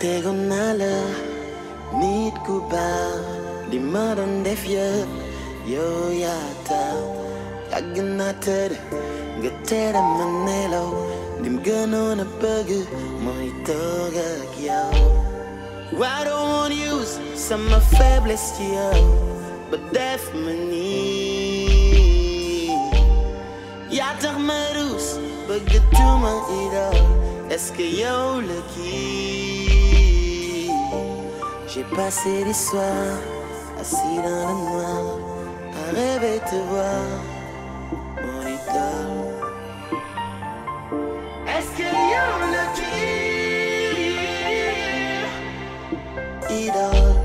tegoon naa la nit ku baax li ma doon def yëpp yow yaa tax yàgg naa tëdd nga tere ma nelaw lim gënoon a bëgg mooy toog ak yow. I don't want to use some faiblesse ci yow ba def ma nii yaa tax ma ruus bëgg tuma idol. Est-ce que yow le kii? J'ai passé des soirs assis dans le noir à rêver te voir mon idole. Est-ce que yow le kii? Idole,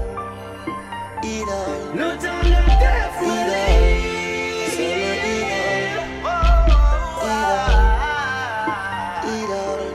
idole, le temps de défouler. C'est le idole, idole, idole.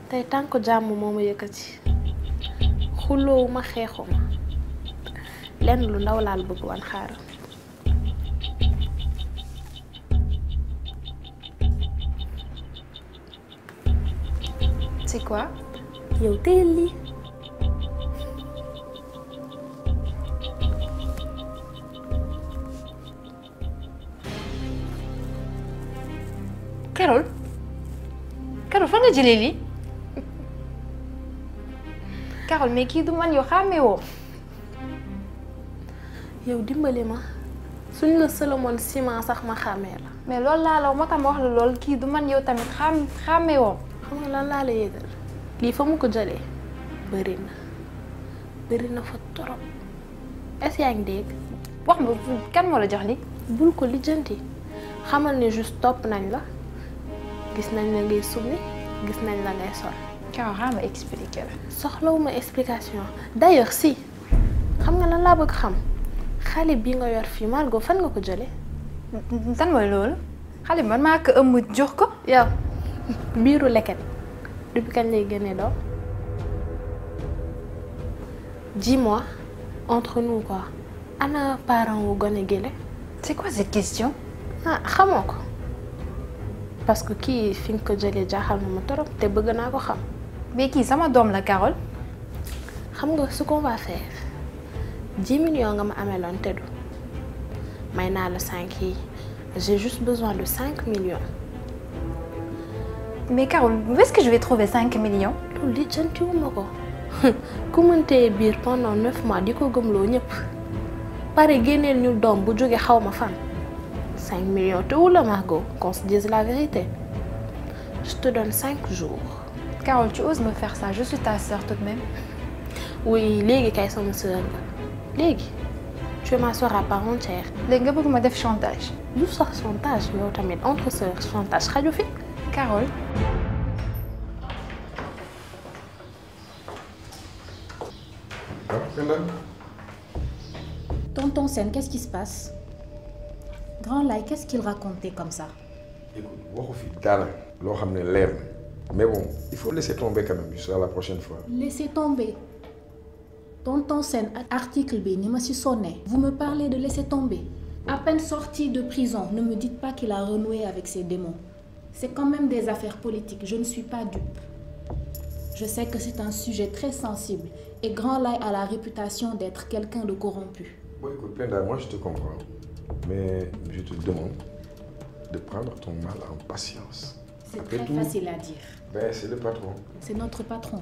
tey tànku jàmm moo ma yëkkati xuloowu ma xeexuma lenn lu ndaw laal bëgg wan xaaral. C'est quoi? yow téyel lii. Carole fan nga jëlee lii? Carole mais kii du man yow xàmmee woo. yow dimbali ma suñ la sëlamoon ciment sax ma xàmmee la. mais loolu laa la moo tax ma wax la loolu kii du man yow tamit xàmmee woo. xam nga lan laa la yëgal lii fa mu ko jëlee bëri na fa torop. est-ce que yaa ngi dégg. wax ma kan moo la jox li bul ko lijjanti xamal ne juste topp nañ la gis nañ la ngay summi gis nañ la ngay sol. Carole xaaral ma expliqué la. soxlawuma explication d'ailleurs si xam nga lan laa bëgg xam xale bi nga yor fii Margot fan nga ko jëlee. tan mooy loolu xale bi man maa ko ëmb jox ko. yow biiru leket depuis kañ lay génnee doom. dis-moi entre nous quoi ana parent wu gone gële. c'est quoi cette question? ah xamoo ko parce que kii fi nga ko jëlee jaaxal na ma torop te bëgg naa ko xam. mais kii sama doom la Carole. xam nga ce qu'on va faire 10 millions nga ma ameloon te du may naa la 5 yi j'ai juste besoin de 5 millions. mais Carole où est-ce que je vais trouver 5 millions? loolu lijjantiwuma ko ku mëntee biir pendant 9 mois di ko gëmloo ñëpp pare génneel ñu doom bu jóge xaw ma fan 5 millions te wu la Margot qu'on se dise la vérité je te donne 5 jours. Carole tu oses me faire ça je suis ta sœur tout de même. oui léegi kay sama sœur nga léegi tu es ma sœur à part entière. léegi nga bëgg ma def chantage. du sax chantage yow tamit entre sœurs chantage xaju fi. Carole. Tonton Sène, qu'est-ce qui se passe? Grand Laye, qu'est-ce qu'il racontait comme ça? Écoute, waxu fi dara loo xam ne leer na mais bon il faut laisser tomber quand même jusqu'à la prochaine fois. Laissez tomber. Tonton Sène, article B, ni ma si sonné. Vous me parlez de laisser tomber. À peine sorti de prison, ne me dites pas qu'il a renoué avec ses démons. C'est quand même des affaires politiques, je ne suis pas dupe. Je sais que c'est un sujet très sensible et Grand Laye a la réputation d'être quelqu'un de corrompu. Bon écoute Penda, moi je te comprends mais je te demande de prendre ton mal en patience. C'est Après très tout, facile à dire. Ben c'est le patron. C'est notre patron.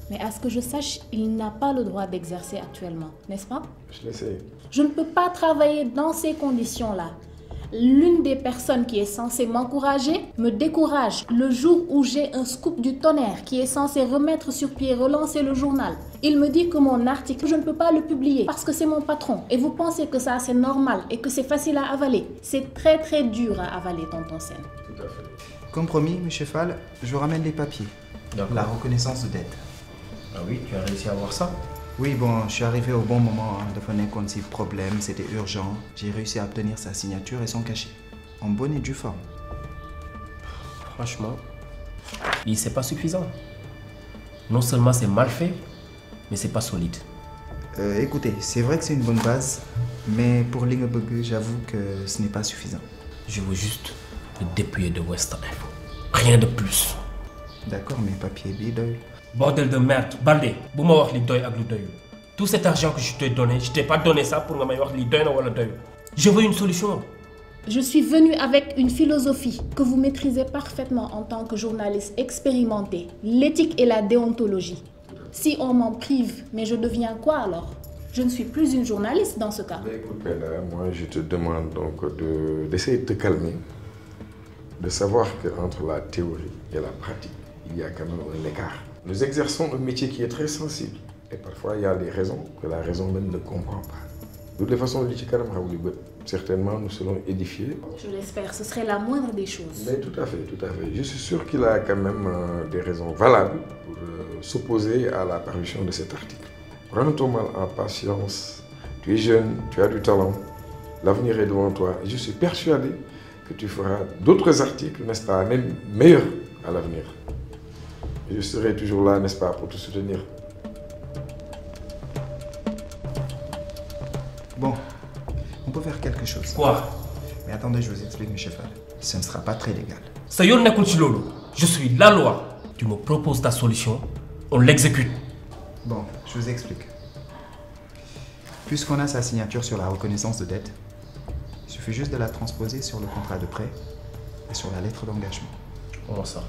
Mais à ce que je sache, il n'a pas le droit d'exercer actuellement, n'est-ce pas? Je l'essaie. Je ne peux pas travailler dans ces conditions-là. L'une des personnes qui est censée m'encourager me décourage le jour où j'ai un scoop du tonnerre qui est censé remettre sur pied, relancer le journal. Il me dit que mon article, je ne peux pas le publier parce que c'est mon patron. Et vous pensez que ça c'est normal et que c'est facile à avaler? C'est très très dur à avaler, tonton Sène. Tout à fait. Comme promis, monsieur Fall, je ramène les papiers. La reconnaissance de dette. Ah oui, tu as réussi à avoir ça? Oui, bon, je suis arrivé au bon moment. Dafa nekkoon ci problème, c'était urgent. J'ai réussi à obtenir sa signature et son cachet. En bonne et due forme. Franchement, c'est pas suffisant. Non seulement c'est mal fait, mais c'est pas solide. Écoutez, c'est vrai que c'est une bonne base, mais pour li nga bëgg, j'avoue que ce n'est pas suffisant. Je veux juste le dépouiller de Western Info. Rien de plus. D'accord, mais papier bi doy. Bordel de merde, Baldé, bu ma wax li doy ak lu doyul. Tout cet argent que je t'ai donné, je t'ai pas donné ça pour nga may wax li doy na wala doyul. Je veux une solution. Je suis venue avec une philosophie que vous maîtrisez parfaitement en tant que journaliste expérimenté, l'éthique et la déontologie. Si on m'en prive, mais je deviens quoi alors? Je ne suis plus une journaliste dans ce cas. Écoute, Penda, moi je te demande donc d'essayer de te calmer, de savoir qu'entre la théorie et la pratique, il y a quand même un écart. Nous exerçons un métier qui est très sensible et parfois il y a des raisons que la raison même ne comprend pas. De toute façon, certainement nous serons édifiés. Je l'espère, ce serait la moindre des choses. Mais tout à fait, tout à fait. Je suis sûr qu'il a quand même des raisons valables pour s'opposer à la parution de cet article. Prends ton mal en patience. Tu es jeune, tu as du talent. L'avenir est devant toi. Et je suis persuadé que tu feras d'autres articles, n'est-ce pas, même meilleurs à l'avenir. Je serai toujours là, n'est-ce pas, pour te soutenir. Bon, on peut faire quelque chose. Quoi? Mais attendez, je vous explique, M. Fall. Ce ne sera pas très légal. Ça y est, je suis la loi. Tu me proposes ta solution, on l'exécute. Bon, je vous explique. Puisqu'on a sa signature sur la reconnaissance de dette, il suffit juste de la transposer sur le contrat de prêt et sur la lettre d'engagement. Comment ça?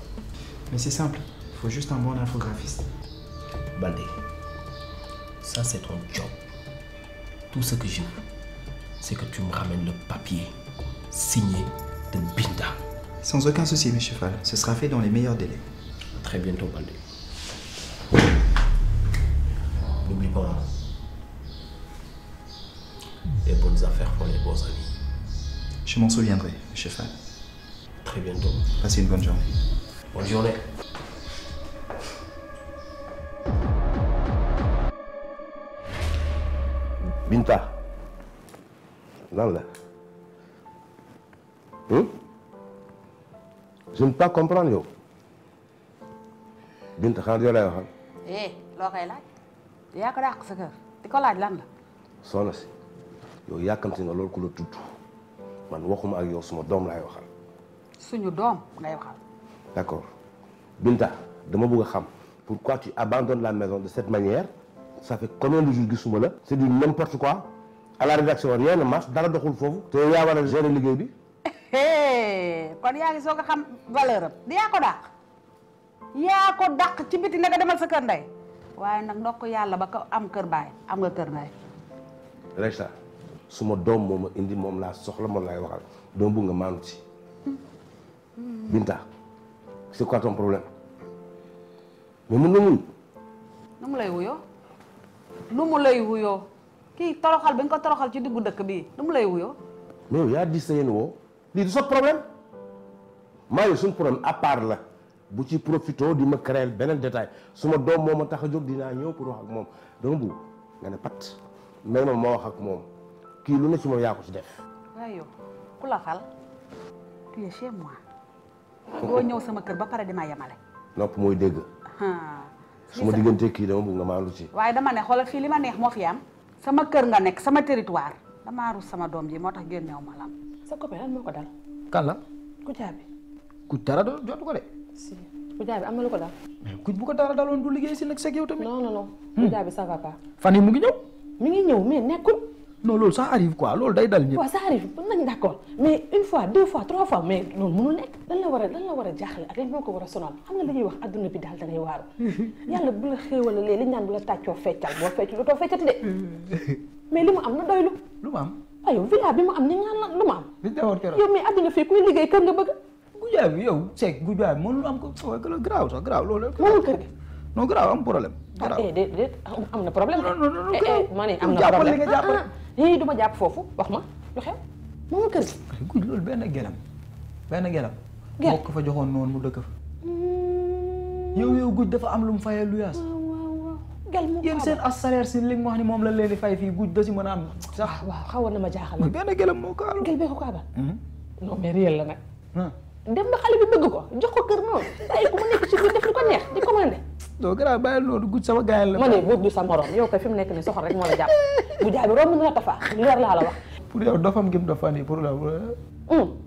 Mais c'est simple, il faut juste un bon infographiste. Baldé, ça c'est ton job. Tout ce que je veux, c'est que tu me ramènes le papier signé de Binta. Sans aucun souci, M. Fall. Ce sera fait dans les meilleurs délais. Très bientôt, Baldé. N'oublie pas, les bonnes affaires font les bons amis. Je m'en souviendrai, M. Fall. Très bientôt. Passez une bonne journée. Bonne journée. Binta lan la je ne peux pas comprendre yow Binta xanaa yow lay waxal. loo koy laaj yaa ko dàq sa kër di ko laaj lan la. soxna si yow yàkkamti nga loolu ku la tudd man waxuma ak yow suma doom laay waxal. suñu doom ngay waxal. D'accord Binta dama bëgg a xam pourquoi tu abandonnes la maison de cette manière. Ça fait combien de jours gisuma la. C'est du n'importe quoi. À la rédaction rien ne marche dara doxul foofu. te yaa war a gérer liggéey bi. kon yaa ngi soog a xam valeur am di yaa ko dàq ci biti nga demal sa kër ndey waaye nag ndox ko yàlla ba ko am kër baay am nga kër ndey. Rachel suma doom moo ma indi moom laa soxla moom laay waxal doom bu nga maanu ci. Binta c'est quoi ton problème mais mun nga mun. nu mu lay wuyoo. nu mu lay wuyoo kii toroxal bi nga ko toroxal ci diggu dëkk bii nu mu lay wuyoo. mais yow yaa di sa yéen woo lii du sa problème maa ngi suñu problème à part la bu ci profito di ma créer beneen détail suma doom moo ma tax a jóg dinaa ñëw pour wax ak moom dama bëgg nga ne pat may ma wax ak moom kii lu ne ci moom yaa ko ci def. waaye yow ku la fal tu es chez moi doo ñëw sama kër ba pare di ma yemale. nopp mooy dégg. su ma diggante kii dama bëgg nga maandu ci. waaye dama ne xoolal fii li ma neex moo fi am sama kër nga nekk sama territoire damaa rus sama doom ji moo tax génneew ma lam. sa copain lan moo ko dal. kan la. Kouthia bi. ku dara jotu ko de. si Kouthia bi am na lu ko dal. mais ku bu ko dara daloon du liggéey si nag seeg yow tamit. non non non. Kouthia bi ça va pas. fan yi mu ngi ñëw. mi ngi ñëw mais nekkul. non loolu ça arrive quoi loolu day dal ñëpp. waaw ça arrive nañ d'accord mais une fois deux fois trois fois mais loolu mënul nekk. lan la war a jaaxle ak lan moo ko war a sonal xam nga li ñuy wax adduna bi daal da ngay waaru. yàlla bu la xéewalalee li ñu naan bu la tàccoo feccal boo fecc lu too feccati de. mais li mu am na doylu. lu mu am. aywa villa bi mu am ni nga naan lu mu am. bi demoon keroog yow mais adduna fii kuy liggéey kër nga bëgg. Kouthia bi yow Seck Kouthia bi mënul am ko fooy que la garaaw sax garaaw loolu. mënul kër gi. non garaaw am problème. garaaw déet am na problème. non ma ne am na problème yii du ma jàpp foofu wax ma lu xew mënul kër gi. guj loolu benn gelam. gel moo ko fa joxoon noonu mu dëkk fa. yow guj dafa am lu mu fayee lu yaas. gel mu yéen seen as salaire si li nga wax ni moom la leen di fay fii guj da si mën a am sax. waaw xawoon na ma jaaxal. benn gelam moo ko aal. gel bee ko abal. non mais réel la nag. dem ba xale bi bëgg ko jox ko kër noonu bàyyi ko mu nekk ci biir def lu ko neex di commandé. doo gën bàyyi loolu guj sama gars la. ma ne boobu du sa morom yow kay fi mu nekk nii soxor rek moo la jàpp bu jaay bi romb na la tafa leer laa la wax. pour yow dofam gëm dofan yi pour la.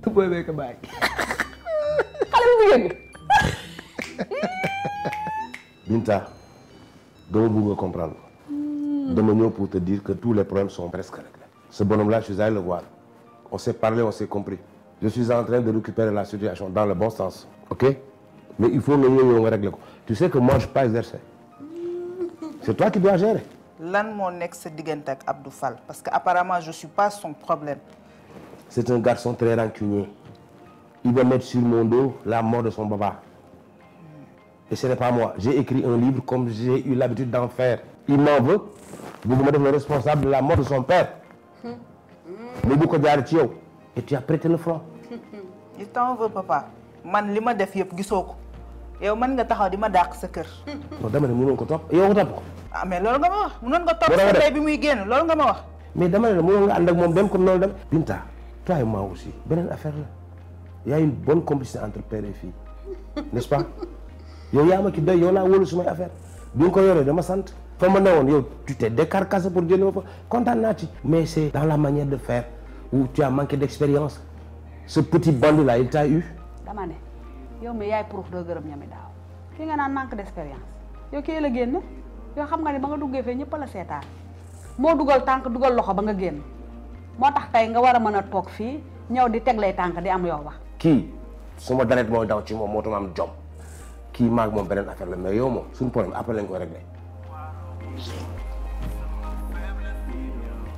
tu booy bee ko bàyyi. xale bu jigéen bi. Binta dama bëgg nga comprendre dama ñëw pour te dire que tous les problèmes sont presque réglés. Ce bonhomme-là, je suis allé le voir. On s'est parlé, on s'est compris. Je suis en train de récupérer la situation dans le bon sens, ok? Mais il faut que régler. Tu sais que moi, je ne peux pas exercer. C'est toi qui dois gérer. Lan mon ex digante ak Abdou Fall parce que apparemment je suis pas son problème. C'est un garçon très rancunier. Il va mettre sur mon dos la mort de son papa. Et ce n'est pas moi. J'ai écrit un livre comme j'ai eu l'habitude d'en faire. Il m'en veut. Vous me mettez le responsable de la mort de son père. Mais beaucoup de et tu as prêté le front. Il t'en veut papa. Man li ma def yëpp gisoo ko. Yow man nga taxaw di ma dàq sa kër. Non dama ne mënoon ko topp yow ko topp ko. Ah mais loolu nga ma wax mënoon nga topp sa ndey bi muy génn loolu nga ma wax. Mais dama ne mënoon nga ànd ak moom dem comme noonu dem. Binta toi et moi aussi beneen affaire la. Il y a une bonne complicité entre père et fille. N'est-ce pas? Yow yaa ma ki doy yow laa wóolu sumay affaire bi nga ko yoree dama sant. fa ma ne woon yow tu t'es décarcassé pour jëlee ma fa kontaan naa ci. Mais c'est dans la manière de faire où tu as manqué d'expérience. Ce petit bandit là il t'a eu. dama ne yow mi yaay proof doo gërëm ñami daaw ki nga naan manque d'expérience yow kii la génn yow xam nga ni ba nga duggee fee ñëpp la seetaan moo dugal tànk dugal loxo ba nga génn moo tax tey nga war a mën a toog fii ñëw di teg lay tànk di am yow wax. kii suma deret mooy daw ci moom moo tax ma am jom kii maag moom beneen affaire la mais yow moom suñu problème après lañ koy régler.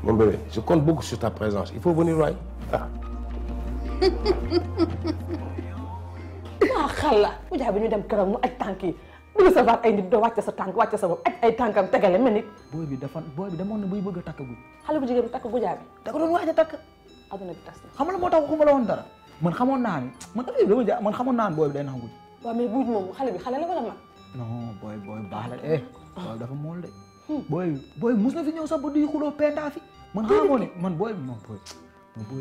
Mon bébé je compte beaucoup sur ta présence il faut venir waay ah. maa xal la bu jaay bi ñu dem këram mu aj tànk yi dugg sa vaat ay nit doo wàcce sa tànk wàcce sa bopp aj ay tànkam tegale mel ni. booy bi demoon na buy bëgg a takk gu. xale bu jigéen bi takk gu jaay bi. da ko doon waaj a takk. aduna bi tas na. xam nga moo tax waxuma la woon dara man xamoon naa ni man xamoon naa ni booy bi day nax guj. waaw mais buuj moom xale bi xale la wala mag. non booy baax la booy dafa mool de. booy mus na fi ñëw sax ba duy xuloo pendaa fi. man xamoo ne man booy bi moom booy.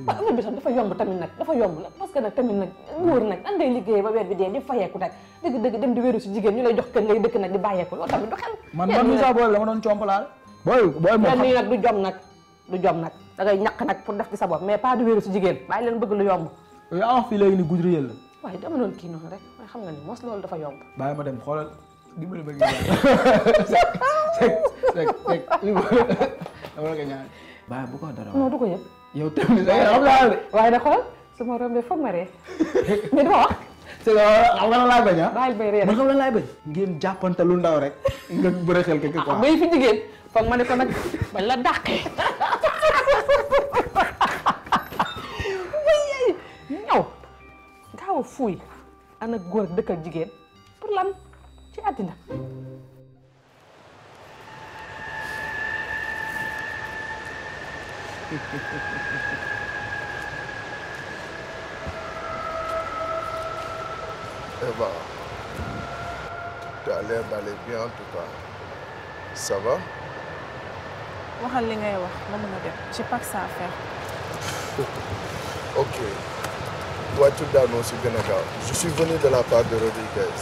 waaw amul bi sax dafa yomb tamit nag dafa yomb nag parce que nag tamit nag wóor nag nan ngay liggéeyee ba weer bi dee di fayeeku nag dëgg dem di wéeru si jigéen ñu lay jox kër ngay dëkk nag di bàyyeeku loolu tamit du xel. man mi sax booy bi dama doon compalaal. booy moom nii nag du jom nag da ngay ñàkk nag pour def ci sa bopp mais pas di wéeru si jigéen bàyyi leen bëgg lu yomb. yaa wax fii léegi ni guj réel la. waaye dama doon kii noonu rek waaye xam nga ni mos loolu dafa yomb. bàyyi ma dem xoolal dimbali ma ngi bàyyi bu ko dara non du ko yëg. yow tamit da nga xam naa de. waaye nag xool su ma rombee foog ma ree mais dama wax. c'est que xam nga lan laay bañ ah. bàyyil bay ree man xam lan laay bañ. ngeen jàppante lu ndaw rek. nga bëre xel quelque quoi. bay fi jigéen foog ma ne ko nag bañ la dàqee. ñëw gaaw a fuuy ana góor ak dëkkal jigéen pour lan ci àddina. Eva, tu as l'air d'aller bien en tout cas. Ça va? waxal li ngay wax ma mën a dem j'ai pas que ça à faire. Ok. Voiture daanoo si gën a gaaw. Je suis venu de la part de Rodriguez.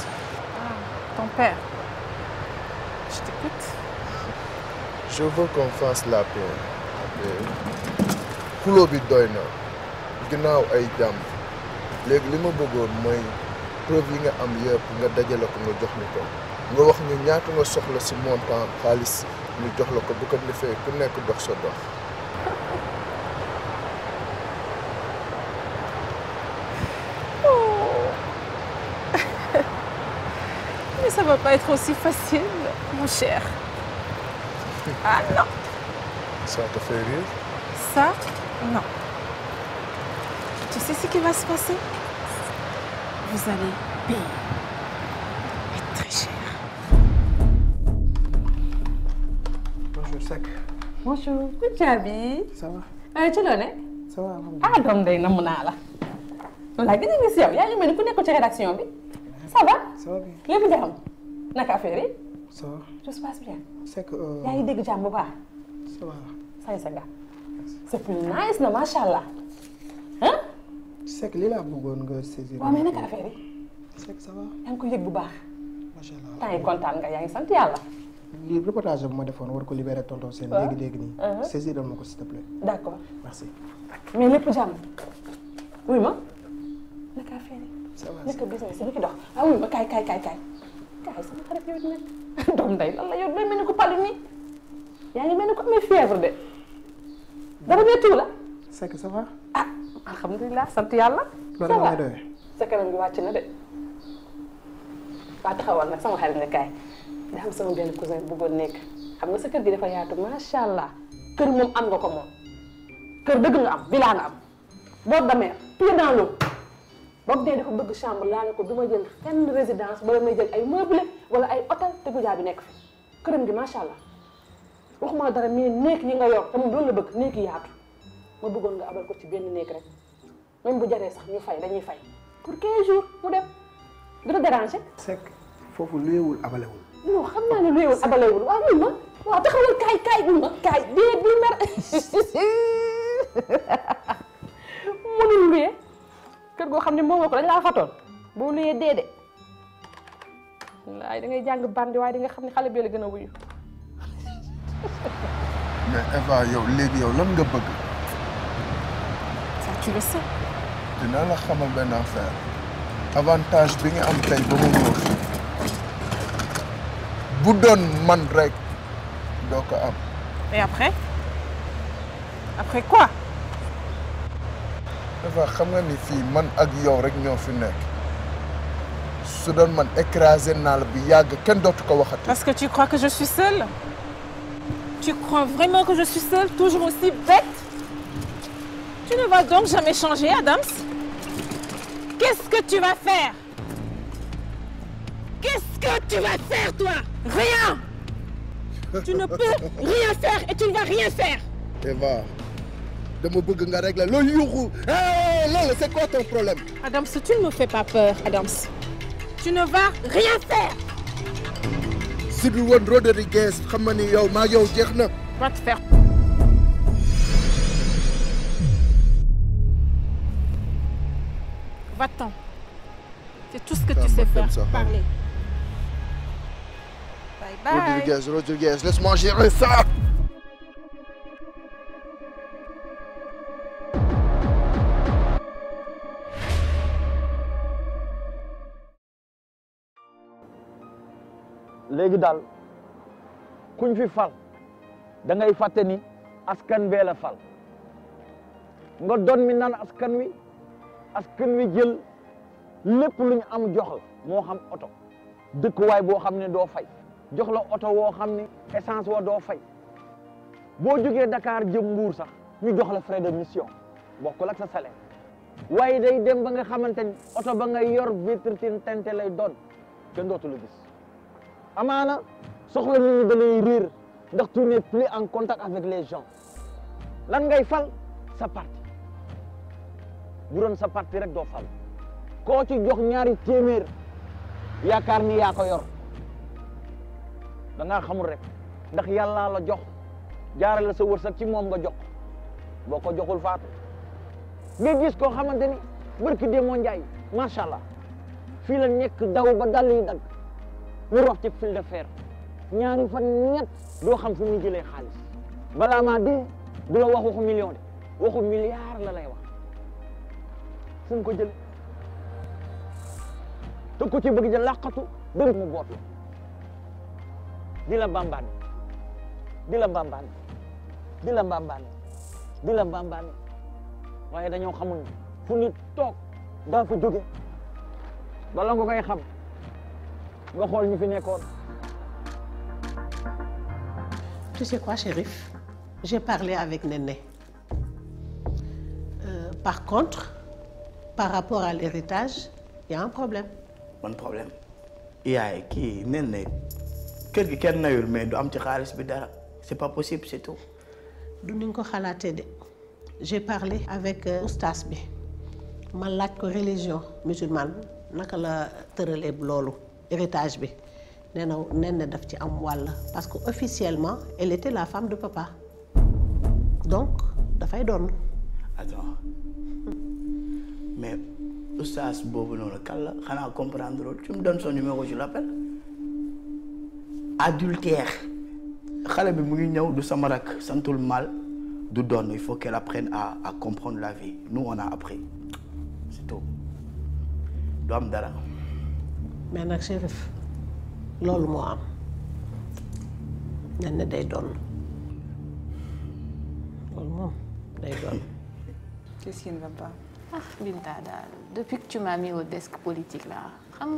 Ah, ton père. Je t'écoute. Je veux qu'on fasse la paix. Ok. Xuloo bi doy na. Ginnaaw ay jàmm. léegi li ma bëggoon mooy preuve yi nga am yëpp nga dajale ko nga jox ñu ko. nga wax ñu ñaata nga soxla si montant xaalis ñu jox la ko bu ko defee ku nekk dox sa dox. Mais ça va pas être aussi facile, mon cher. Ah non. Ça te fait rire? Ça, non. Tu sais ce qui va se passer? Vous allez payer. Et très cher. Bonjour, Seck. Bonjour. Koudiaby. Ça va? ci loo ne. Ça va alhamdulilah. ah doom day namm naa la. walla gën a gis yow yaa ngi mel ni ku nekk ci rédaction bi. ça va. Ça va bien. lépp jàmm. naka affaire yi. Ça va. Tout se passe bien. C'est que. yaa ngi dégg jàmm bu baax. Ça va. say sa nga. c'est plus nice na macha allah. hein. C'est que lii laa bëggoon nga saisir. waaw mais naka affaire yi. C'est que ça va. yaa ngi ko yëg bu baax. macha allah temps yi kontaan nga yaa ngi sant yàlla. lii reportage bu ma defoon war ko libéré tonton Sène léegi nii. saisiral ma ko s'il te plaît. d'accord. merci. mais lépp jàmm. wuy ma. naka affaire yi. ça va naka business bi ki dox. ah wuy ma kaay sama xarit yow it nag. doom ndey lan la yow day mel ni ko palu nii. yaa ngi mel ni ko amee fièvre de. dara méttiwul la. c'est que ça va. ah alhamdulilah sant yàlla. loolu la may doyee. sa kanam gi wàcc na de. waa taxawal nag sama xarit ne kaay. da am sama benn cousin bëggoon nekk xam nga sa kër gi dafa yaatu macha allah kër moom am nga ko moom kër dëgg nga am villa nga am bord de mer pied dans l'eau boobu dee dafa bëgg chambre laa ne ko du ma jël fenn résidence wala may jël ay meublé wala ay hôtel te gujaa bi nekk fi këram gi macha allah waxuma la dara mais néeg yi nga yor te moom loolu la bëgg néeg yi yaatu ma bëggoon nga abal ko ci benn néeg rek même bu jaree sax ñu fay dañuy fay pour 15 jours mu dem du la déranger. c'est que foofu luyewul abalewul. non xam naa ne luyewul abalewul waaw wuy ma waaw taxawal kaay wuy ma kaay di mer mënul luye kër goo xam ne moom nga ko dañ laa fatoon boo luyee dee de waaye da ngay jàng bandi waaye di nga xam ne xale bi la gën a wuyu. mais Eva yow léegi yow lan nga bëgg. ça tu le sais. dinaa la xamal benn affaire avantage bi nga am tey ba mu ñëw bu doon man rek doo ko am. et après quoi. Eva xam nga ni fii man ak yow rek ñoo fi nekk su doon man écrasé naa la bu yàgg kenn dootu ko waxati. parce que tu crois que je suis seule. Tu crois vraiment que je suis seule, toujours aussi bête? Tu ne vas donc jamais changer, Adams? Qu'est-ce que tu vas faire? Qu'est-ce que tu vas faire, toi? Rien! Tu ne peux rien faire et tu ne vas rien faire! Eva, dama bëgg nga régler loolu yuuxu. Loolu, c'est quoi ton problème? Adams, tu ne me fais pas peur, Adams. Tu ne vas rien faire! Si du woon Rodriguez xam nga ni yow maa yow jeex na. Va te faire. Va-t'en. C'est tout ce que tu sais faire. Parler. Bye bye. Rodriguez, laisse-moi gérer ça. léegi daal kuñ fi fal da ngay fàtte ni askan bee la fal nga doon mi naan askan wi jël lépp lu ñu am jox la moo xam oto dëkkuwaay boo xam ne doo fay jox la oto woo xam ne essence woo doo fay boo jógee Dakar jëm Mbuur sax ñu jox la frais de mission bokkul ak sa salaire waaye day dem ba nga xamante ni oto ba ngay yor vitre tinte lay doon kenn dootu la gis amaana soxla nit ñi dañuy riir ndax tu n'es plus en contact avec les gens lan ngay fal sa parti bu doon sa parti rek doo fal koo ci jox ñaari téeméer yaakaar ni yaa ko yor da ngaa xamul rek ndax yàllaa la jox jaarale la sa wërsëg ci moom nga jox boo ko joxul faatu nga gis koo xamante ni barki démoo njaay macha allah fii la nekk daw ba dal yi dagg ñu rox ci fil de fer ñaari fan ñett doo xam fu muy jëlee xaalis balaa maa dee du la wax waxu million de waxu milliard la lay wax fu mu ko jël te ku ci bëgg ja làqatu dëgg mu boot la di la bambaane di la bambaane di la bambaane di la bambaane waaye dañoo xamul fu nit toog daa fa jóge bala nga koy xam nga xool ñu fi nekkoon. Tu sais quoi, Chérif? J'ai parlé avec Néné. Par contre, par rapport à l'héritage, il y a un problème. Bon problème. yaay kii Néné kër gi kenn nayul mais du am ci xaalis bi dara c'est pas possible c'est tout. du ni nga ko xalaatee de. J'ai parlé avec oustaz bi ma laaj ko religion musulmane naka la tëralee loolu héritage bi nee na Néné daf ci am wàll parce que officiellement elle était la femme de papa donc dafay doon. Attends mais oustaz boobu noonu kan la xanaa comprendre loolu tu me donnes son numéro je l'appelle adultère xale bi mu ngi ñëw du sama rak santul mal du doon il faut qu'elle apprenne à comprendre la vie nous on a appris c'est tout du am dara. mais nag Chérif loolu moo am Néné day doon loolu moom day doon. Qu'est-ce qui ne va pas? Ah, Binta, depuis que tu m'as mis au desk politique là,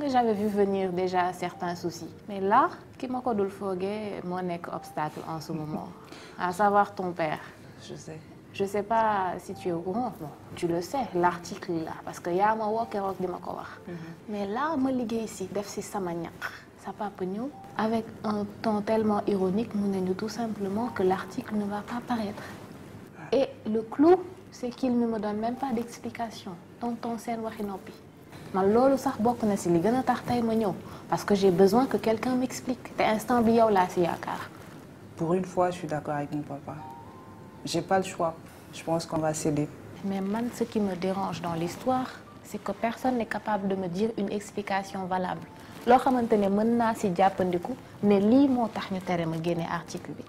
j'avais vu venir déjà certains soucis. Mais là, qui m'a dit que mon obstacle en ce moment, à savoir ton père. Je sais. Je sais pas si tu es au courant. Bon, tu le sais, l'article là, parce que y a ma walk de ma Mais là, je ligue ici, def si samagnak. Ça pas nous. Avec un ton tellement ironique, nous disons tout simplement que l'article ne va pas paraître. Et le clou, c'est qu'il ne me donne même pas d'explication. Tonton Sen waxinopi. Man lolu sax bokk na ci li gëna tax tay ma ñëw parce que j'ai besoin que quelqu'un m'explique. Té instant bi yow la ci yaakaar. Pour une fois, je suis d'accord avec mon papa. J'ai pas le choix. Je pense qu'on va céder. Mais man, ce qui me dérange dans l'histoire, c'est que personne n'est capable de me dire une explication valable. Lo xamantene mën na ci jappandiku né li mo tax ñu téré ma génné article bi.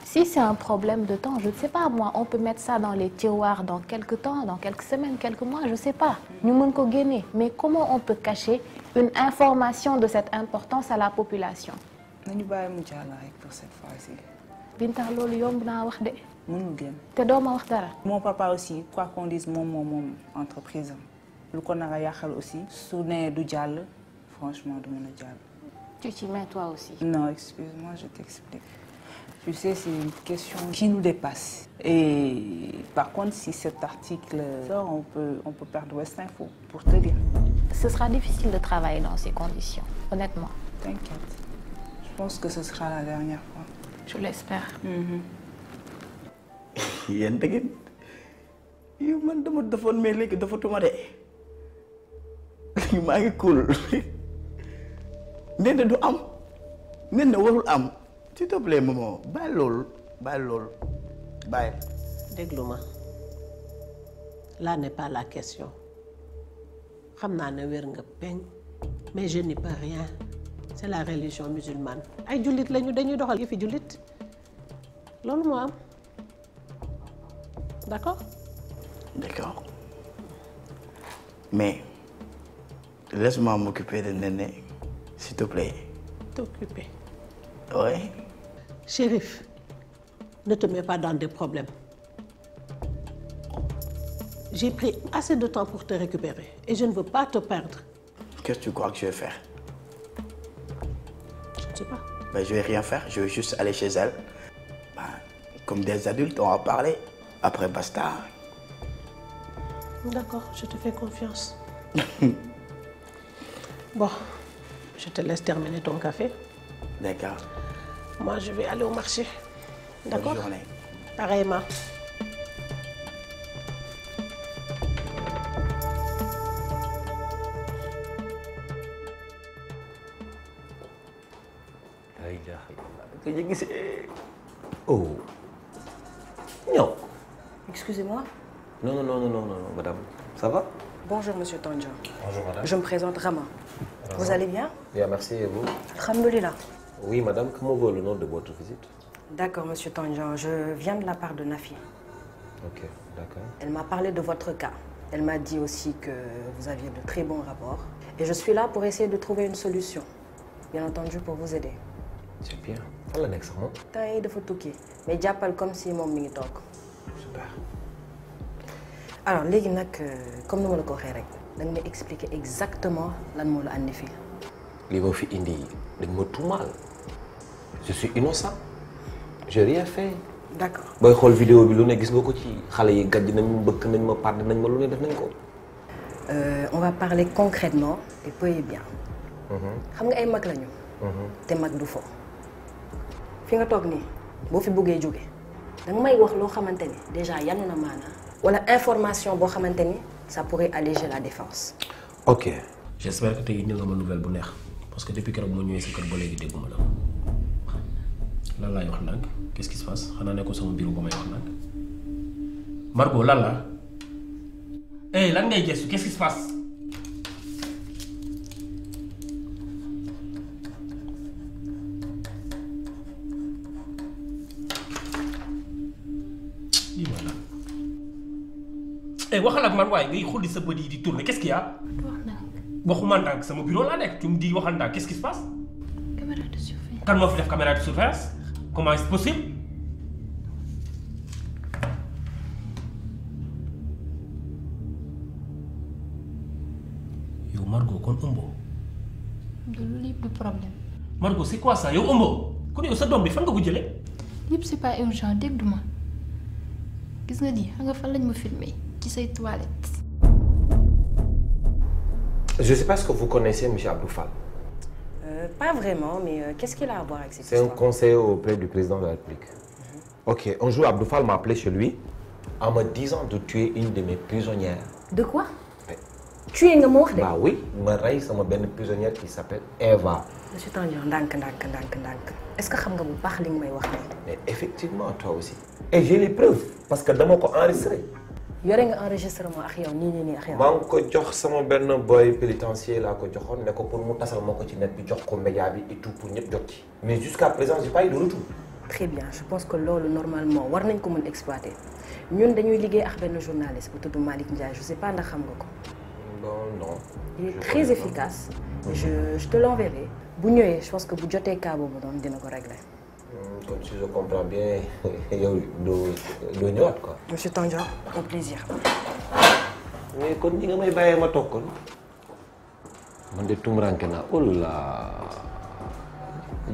Si c'est un problème de temps, je ne sais pas, moi, on peut mettre ça dans les tiroirs dans quelques temps, dans quelques semaines, quelques mois, je ne sais pas. Nous ne pouvons pas gagner. Mais comment on peut cacher une information de cette importance à la population? Nous ne pouvons pas pour cette fois-ci. Binta, lolu yomb na wax de. Mënul gën. Té do ma wax dara. Mon papa aussi, quoi qu'on dise, mon entreprise. Lu ko nara yaxal aussi. Su né du jall, franchement du mëna jall. Tu t'y mets toi aussi. Non, excuse-moi, je t'explique. Tu sais, c'est une question qui nous dépasse. Et par contre, si cet article sort, on peut perdre West Info, pour te dire. Ce sera difficile de travailler dans ces conditions, honnêtement. T'inquiète. Je pense que ce sera la dernière fois. Je l'espère. Yéen da ngeen yow man dama defoon mais léegi defatuma de maa ngi cool Néné du am Néné warul am. S'il te plaît, maman, bàyyi loolu bàyyi. Déglu ma là n'est pas la question xam naa ne wér nga peñ mais je n'y peux rien c'est la religion musulmane ay jullit lañu dañuy doxal yëfi jullit loolu moo am d'accord. D'accord mais laisse-moi m'occuper de Néné s'il te plaît. T'occuper. Oui. Chérif, ne te mets pas dans des problèmes. J'ai pris assez de temps pour te récupérer et je ne veux pas te perdre. Qu'est-ce que tu crois que je vais faire? Je ne sais pas. Ben, je vais rien faire, je vais juste aller chez elle. Ben, comme des adultes, on va parler. Après, basta. D'accord, je te fais confiance. Bon, je te laisse terminer ton café. D'accord. Moi, je vais aller au marché. D'accord? Bonne journée. Pareillement. Oh. Non. Excusez-moi. Non, madame. Ça va? Bonjour, monsieur Tandja. Bonjour, madame. Je me présente Rama. Vous allez bien? Bien, merci. Et vous? Alhamdulillah. Oui, madame. Comment vaut le nom de votre visite? D'accord, monsieur Tandja. Je viens de la part de Nafi. Ok, d'accord. Elle m'a parlé de votre cas. Elle m'a dit aussi que vous aviez de très bons rapports. Et je suis là pour essayer de trouver une solution. Bien entendu, pour vous aider. C'est bien. Fan la nekk sax moom. Temps yi dafa tukki mais jàppal comme si moom mi ngi toog. Super. Alors léegi nag comme ni ma la ko waxee rek da nga may expliquer exactement lan moo la andi fii. Li ma fi indi dañ ma tuumaal. Je suis innocent. J'ai rien fait. D'accord. Booy xool vidéo bi lu ne gis nga ko ci xale yi gàjj nañ ma bëkk nañ ma pàdd nañ ma lu ne def nañ ko. On va parler concrètement et peu et bien. xam nga ay mag lañu. te mag du fo. fi nga toog nii boo fi bëggee jóge danga may wax loo xamante ni déjà yanu na maanaa wala information boo xamante ni ça pourrait alléger la défense. Ok. J'espère que tey indi nga ma nouvelle bu neex parce que depuis que je suis venu à la maison, lan laay wax nag qu'est-ce qui se passe xanaa ne ko sama bureau ba may wax nag Margot lan la eh lan ngay gestu qu'est-ce qui se passe lii ma la eh waxal ak man waaye ngay xulli sa bët yi di tourner qu'est-ce qu'il y a waxuma ndànk sama bureau laa nekk tu me dis waxal ndànk qu'est-ce qui se passe caméra de surveillance kan moo fi def caméra de surveillance comment est-ce possible? Yo Margot kon ëmbo. de loolu yëpp du problème. Margot c'est quoi ça yow ëmbo kon yow sa doom bi fan nga ko jëlee. yëpp c'est pas urgent dégg ma gis nga di xam nga fan lañ ma filmé ci say toilettes. Je sais pas ce que vous connaissez M. Abdou Fall. Pas vraiment, mais qu'est-ce qu'il a à voir avec cette C'est un conseiller auprès du président de la République. Ok, un jour Abdou Fall m'a appelé chez lui en me disant de tuer une de mes prisonnières. De quoi? Tuer une mort? Bah oui, ma rey sama benn prisonnière qui s'appelle Eva. Monsieur Tandian, ndànk. Est-ce que xam nga bu baax li nga may wax nii? Mais effectivement, toi aussi. Et j'ai les preuves parce que dama ko enregistré. Yore nga enregistrement ak yow nii ak yow. maa ngi ko jox sama benn boy pénitencier laa ko joxoon ne ko pour mu tasal ma ko ci net bi jox ko média bi et tout pour ñëpp jot ci. Mais jusqu'à présent j'ai pas eu de retour. Très bien, je pense que loolu normalement war nañ ko mën exploiter ñun dañuy liggéey ak benn journaliste bu tudd Malick Ndiaye je sais pas ndax xam nga ko. Non. Il est très efficace. Je te l'enverrai. bu ñëwee je pense que bu jotee cas boobu noonu dina ko régler. Comme si je comprends bien yow doo ñëwaat quoi. Monsieur Tandian, au plaisir. mais kon ñi nga may bàyyee ma toog kon man de tumuraanke naa oh là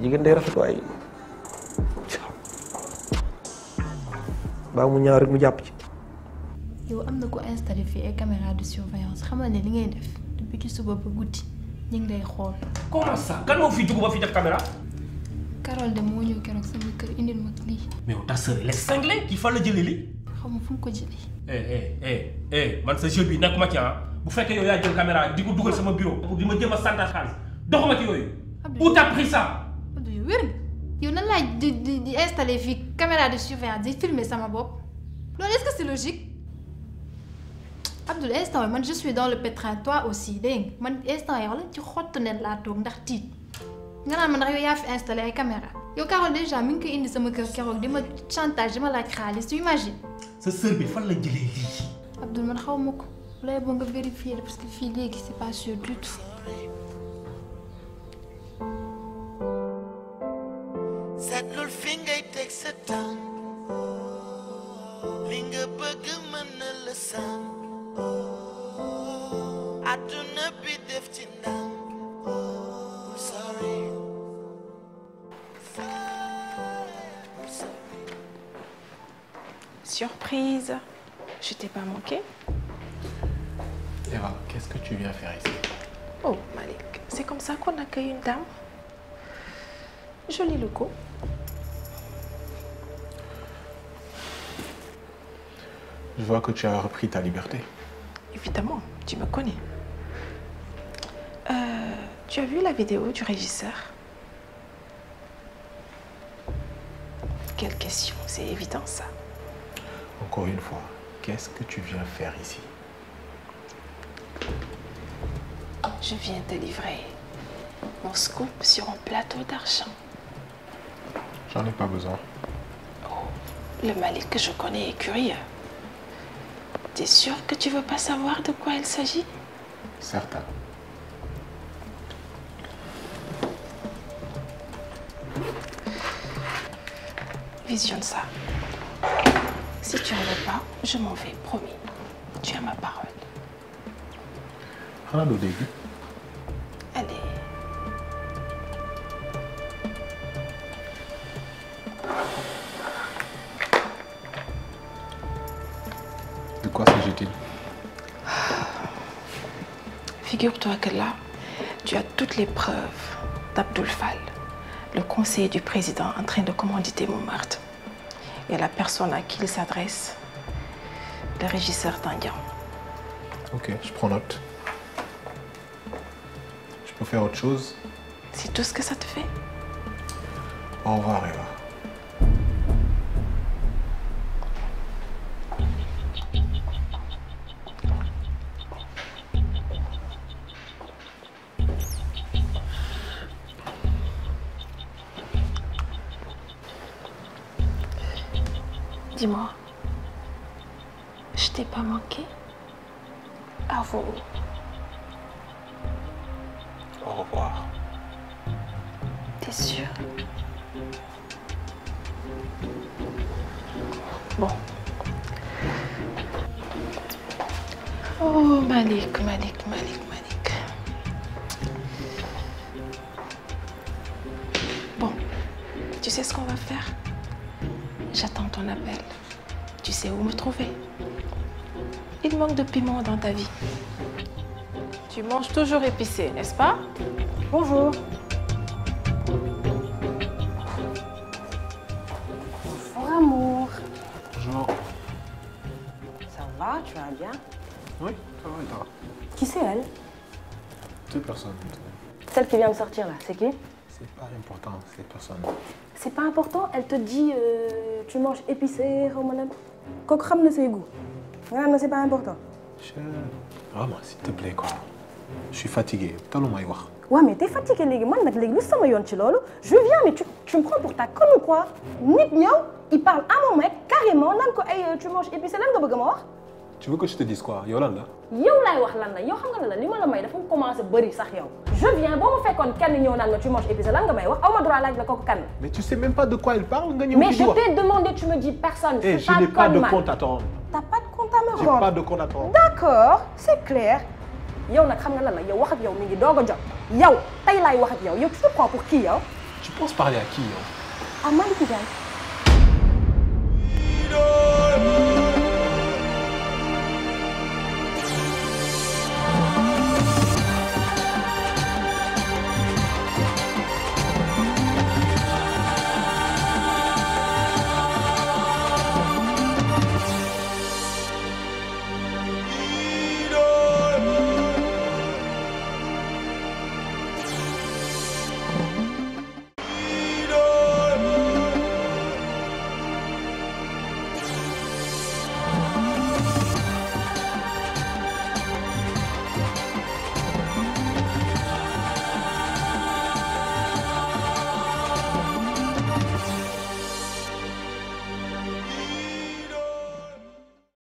jigéen day rafet waay baa mu ñaaw rek mu jàpp ci. yow am na ko installé fii ay caméra de surveillance xamal ne li ngay def depuis ci suba ba guddi ñu ngi lay xool. comment ça kan moo fi dugg ba fi def caméra. Carole de moo ñëw keroog sama kër indil ma lii. mais ta sœur elle est cinglée kii fan la jëlee lii. xaw ma fu mu ko jëlee. man sa jeu bi nekkuma ci ah bu fekkee yow yaa jël caméra di ko dugal sama bureau pour di ma jëm a santaat xaalis doxuma ci yooyu. où t'as pris ça. Abdou yow wér nga yow nan laay di installer fii caméra de surveillance di filmer sama bopp loolu est-ce que c'est logique. Abdou instant man je suis dans le pétrin toi aussi dégg nga man instant yow la ci xottu net laa toog ndax tiit. nga naan ma ndax yow yaa fi installé ay caméra yow Carole déjà mi ngi koy indi sama kër keroog di ma chantage di ma laaj xaalis tu imagines. sa sœur bi fan la jëlee lii. Abdoul man xaw ma ko lay bon nga vérifier parce que fii léegi c'est pas sûr du tout. seetlul fi ngay teg sa tànk li nga bëgg mën na la sànk àdduna bi def ci ndànk. Surprise, je t'ai pas manqué. Eva, qu'est-ce que tu viens faire ici? Oh Malik, c'est comme ça qu'on accueille une dame. Joli loco. Je vois que tu as repris ta liberté. Évidemment, tu me connais. Tu as vu la vidéo du régisseur? Quelle question, c'est évident ça. Encore une fois, qu'est-ce que tu viens faire ici? Je viens te livrer mon scoop sur un plateau d'argent. J'en ai pas besoin. Oh, le Malik que je connais est curieux. T'es sûr que tu veux pas savoir de quoi il s'agit? Certain. Visionne ça. Si tu ne veux pas, je m'en vais, promis. Tu as ma parole. Xanaa doo dégg. Allez. De quoi s'agit-il? Figure-toi que là, tu as toutes les preuves d'Abdoul Fall, le conseiller du président en train de commanditer mon meurtre. Et la personne à qui il s'adresse, le régisseur Tandian. Ok, je prends note. Je peux faire autre chose C'est tout ce que ça te fait? Au revoir, Eva. Dis-moi, je t'ai pas manqué? Avoue. Au revoir. T'es sûr? Bon. Oh, Malik. Bon, tu sais ce qu'on va faire? J'attends ton appel. Tu sais où me trouver. Il manque de piment dans ta vie. Tu manges toujours épicé, n'est-ce pas? Bonjour. Bonjour, amour. Bonjour. Ça va, tu vas bien? Oui, ça va et toi? Qui c'est elle? 2 personnes. Celle qui vient de sortir là, c'est qui? C'est pas important, c'est personne. C'est pas important, elle te dit tu manges épicé, kooku xam na say goût. Nga xam ne c'est pas important. Vraiment, s'il te plaît, quoi. Je suis fatigué. Taluma may wax. Ouais, mais t'es fatigué léegi man nag léegi lu sama yoon ci loolu. Je viens, mais tu me prends pour ta conne ou quoi? Nit ñëw, il parle à mon mec carrément naan ko ay tu manges épicé lan nga bëgg ma wax? Tu veux que je te dise quoi? Yow lan la? Yow laay wax lan la yow xam nga la li ma la may dafa commencé bëri sax yow. Je viens boo ma fekkoon kenn ñëw naan ma tu manges épicé lan nga may wax aw ma droit laaj la kooku kan. Mais tu sais même pas de quoi il parle nga ñëw. Mais je t'ai demandé, tu me dis personne. Eh, je n'ai pas de compte à ton. T'as pas de compte à me J'ai rendre. pas de compte à ton. D'accord, c'est clair. Yow nag xam nga lan la yow wax ak yow mi ngi doog a jot. Yow tey laay wax ak yow yow tu te prends pour qui yow? Tu penses parler à qui yow? Ah Malick Ndiaye.